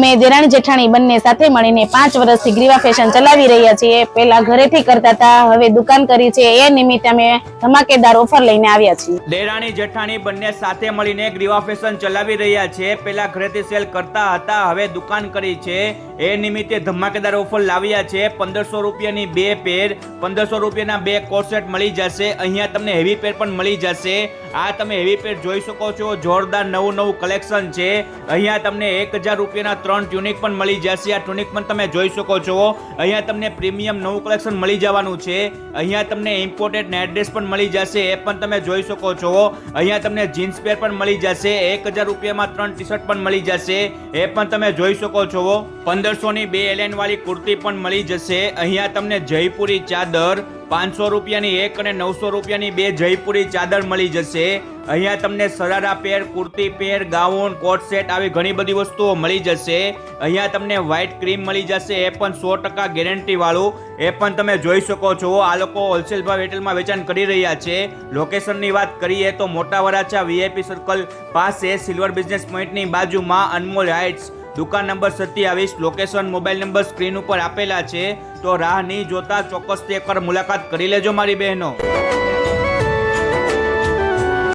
અમે દેરાણી જેઠાણી બંને સાથે મળીને 5 વર્ષથી ગ્રીવા ફેશન ચલાવી રહ્યા છીએ। પહેલા ઘરેથી કરતા હતા, હવે દુકાન કરી છે। એ નિમિત્તે અમે ધમાકેદાર ઓફર લઈને આવ્યા છીએ। દેરાણી જેઠાણી બંને સાથે મળીને ગ્રીવા ફેશન ચલાવી રહ્યા છે। પહેલા ઘરેથી સેલ કરતા હતા, હવે દુકાન કરી છે। એ નિમિત્તે ધમાકેદાર ઓફર લાવ્યા છે। 1500 રૂપિયાની 2 પેર, 1500 રૂપિયાના 2 કોટ સેટ મળી જશે। અહીંયા તમને હેવી પેર પણ મળી જશે। આ તમે હેવી પેર જોઈ શકો છો, જોરદાર નવું કલેક્શન છે। અહીંયા તમને 1000 રૂપિયાના 3 ટ્યુનિક પણ મળી જશે। આ ટ્યુનિક પણ તમે જોઈ શકો છો। અહીંયા તમને પ્રીમિયમ નવું કલેક્શન મળી જવાનું છે। અહીંયા તમને ઇમ્પોર્ટેડ નાઇટ ડ્રેસ પણ મળી જશે, એ પણ તમે જોઈ શકો છો। અહીંયા તમને જીન્સ પેર પણ મળી જશે। 1000 રૂપિયામાં 3 ટી શર્ટ પણ મળી જશે, એ પણ તમે જોઈ શકો છો। 1500 ની 2 એલેન વાળી કુર્તી પણ મળી જશે। અહીંયા તમને જયપુરી ચાદર 500 રૂપિયાની 1 અને 900 રૂપિયાની 2 જયપુરી ચાદર મળી જશે। અહીંયા તમને સરારા પેર, કુર્તી પેર, ગાઉન, કોટ સેટ આવી ઘણી બધી વસ્તુઓ મળી જશે। અહીંયા તમને વ્હાઇટ ક્રીમ મળી જશે, એ પણ 100% ગેરંટી વાળું, એ પણ તમે જોઈ શકો છો। આ લોકો હોલસેલ ભાવ રિટેલમાં વેચાણ કરી રહ્યા છે। લોકેશનની વાત કરીએ તો મોટા વરાછા VIP સર્કલ પાસે સિલ્વર બિઝનેસ પોઈન્ટની બાજુમાં અનમોલ હાઇટ્સ, દુકાન number 27। Location, mobile number screen ઉપર આપેલા છે, તો રાહ નહીં જોતા ચોક્કસથી એકવાર મુલાકાત કરી લેજો મારી બહેનો।